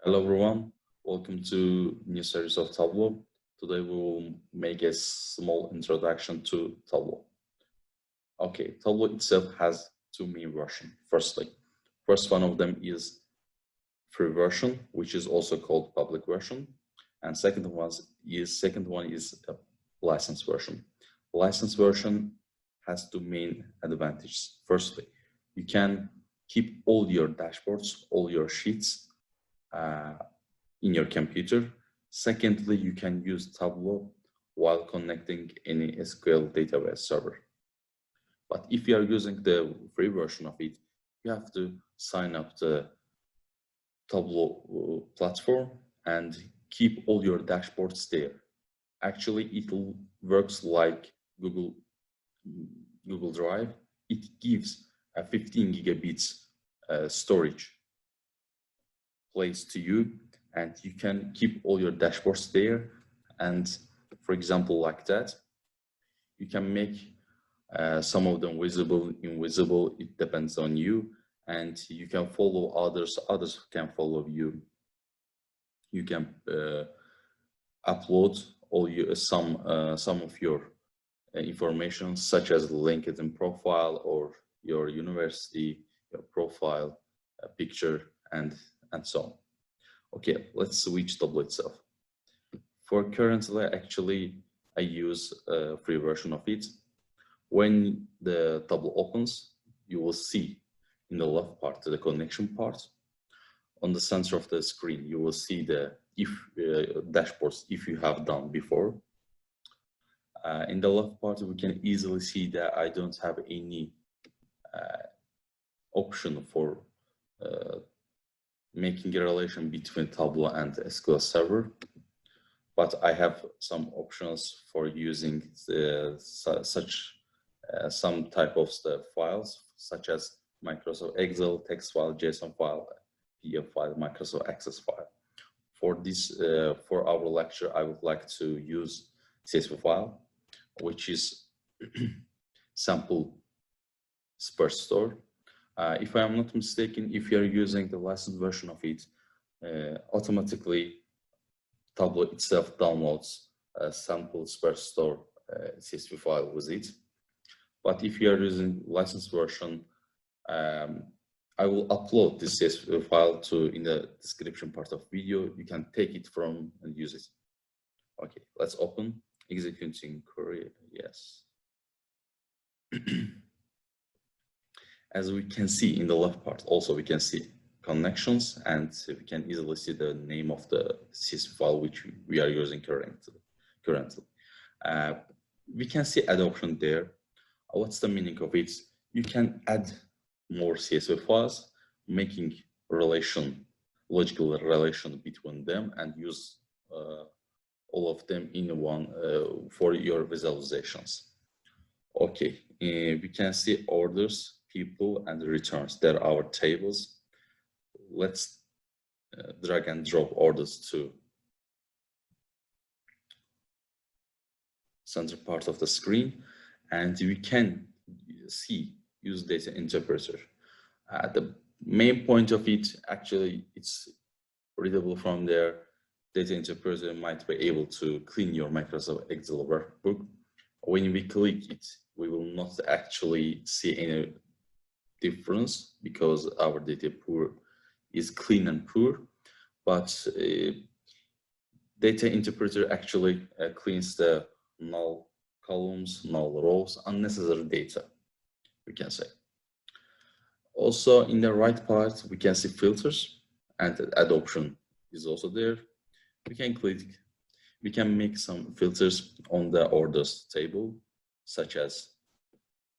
Hello everyone, welcome to new series of Tableau. Today we will make a small introduction to Tableau. Okay, Tableau itself has two main versions. First one of them is free version, which is also called public version, and second one is a licensed version. Licensed version has two main advantages. Firstly, you can keep all your dashboards, all your sheets in your computer. Secondly, you can use Tableau while connecting any SQL database server. But if you are using the free version of it, you have to sign up the Tableau platform and keep all your dashboards there. Actually, it works like Google Drive. It gives a 15 gigabits storage place to you, and you can keep all your dashboards there. And for example, like that, you can make some of them visible, invisible. It depends on you, and you can follow others. Others can follow you. You can upload all some of your information, such as LinkedIn profile or your university, your profile, picture, and so on. Okay, let's switch Tableau itself. For currently, actually, I use a free version of it. When the Tableau opens, you will see in the left part, the connection part. On the center of the screen, you will see the dashboards if you have done before. In the left part, we can easily see that I don't have any option for making a relation between Tableau and SQL Server, but I have some options for using some type of files, such as Microsoft Excel, text file, JSON file, PDF file, Microsoft Access file. For this, for our lecture, I would like to use CSV file, which is sample sparse store. If I am not mistaken, if you are using the licensed version of it, automatically Tableau itself downloads a sample sparse store CSV file with it. But if you are using licensed version, I will upload this CSV file in the description part of video. You can take it from and use it. Okay, let's open executing query. Yes. As we can see in the left part, also we can see connections, and we can easily see the name of the CSV file which we are using currently. We can see add option there. What's the meaning of it? You can add more CSV files, making logical relation between them, and use all of them in one for your visualizations. Okay, we can see orders, people, and returns. They're our tables. Let's drag and drop orders to center part of the screen, and we can use data interpreter. The main point of it, actually, it's readable from there. Data interpreter might be able to clean your Microsoft Excel workbook. When we click it, we will not actually see any difference because our data is clean and pure, but data interpreter actually cleans the null columns, null rows, unnecessary data, we can say. Also, in the right part, we can see filters, and add option is also there. We can click, we can make some filters on the orders table, such as,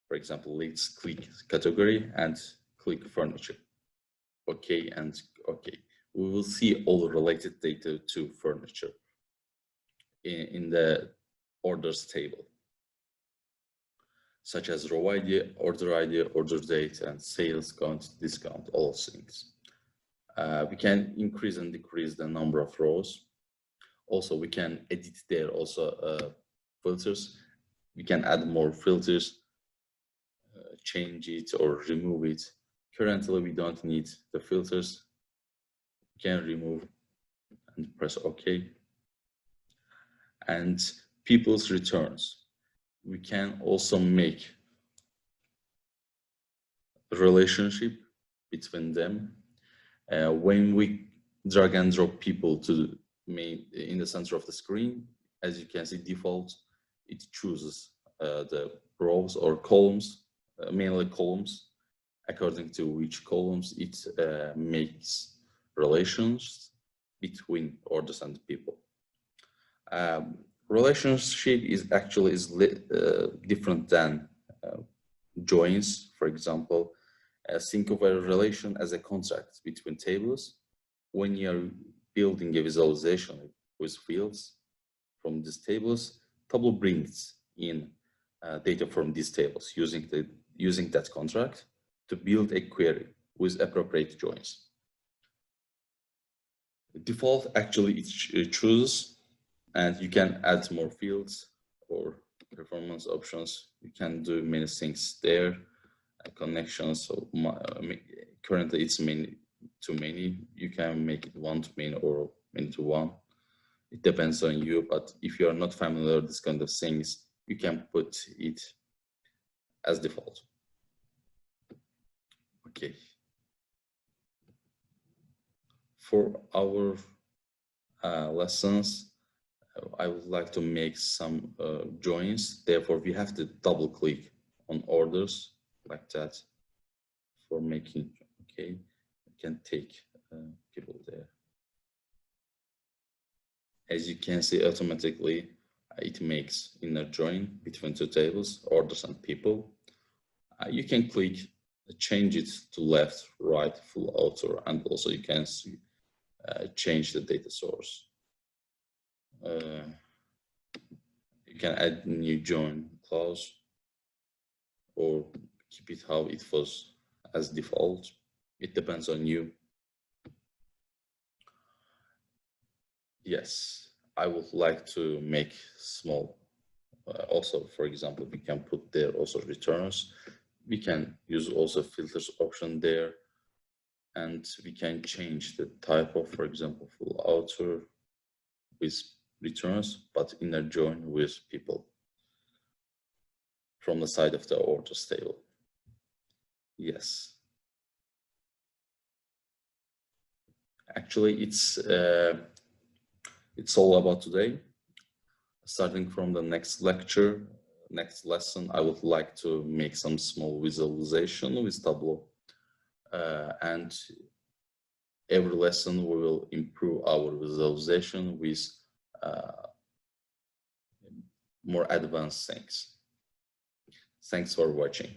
for example, let's click category and click furniture. Okay, and okay. We will see all related data to furniture in the orders table, such as row ID, order date, and sales count, discount, all things. We can increase and decrease the number of rows. Also, we can edit there also filters. We can add more filters, change it or remove it. Currently, we don't need the filters. We can remove and press OK. And people's returns. We can also make a relationship between them. When we drag and drop people to in the center of the screen, as you can see, default, it chooses the rows or columns, mainly columns. According to which columns it makes relations between orders and people. Relationship is actually different than joins. For example, think of a relation as a contract between tables. When you're building a visualization with fields from these tables, Tableau brings in data from these tables using that contract to build a query with appropriate joins. Default actually it chooses, and you can add more fields or performance options. You can do many things there. Connections. So currently it's many to many. You can make it one to many or many to one. It depends on you. But if you are not familiar with this kind of things, you can put it as default. Okay. For our lessons, I would like to make some joins. Therefore, we have to double click on orders like that for making. Okay, you can take people there. As you can see, automatically it makes inner join between two tables, orders and people. You can click, change it to left, right, full author, and also you can see, change the data source. You can add new join clause or keep it how it was as default. It depends on you. Yes, I would like to make small. Also, for example, we can put there also returns. We can use also filters option there, and we can change the type of, for example, full author with returns, but inner join with people from the side of the orders table. Yes. Actually, it's all about today. Starting from the next lecture, next lesson, I would like to make some small visualization with Tableau. And every lesson we will improve our visualization with more advanced things. Thanks for watching.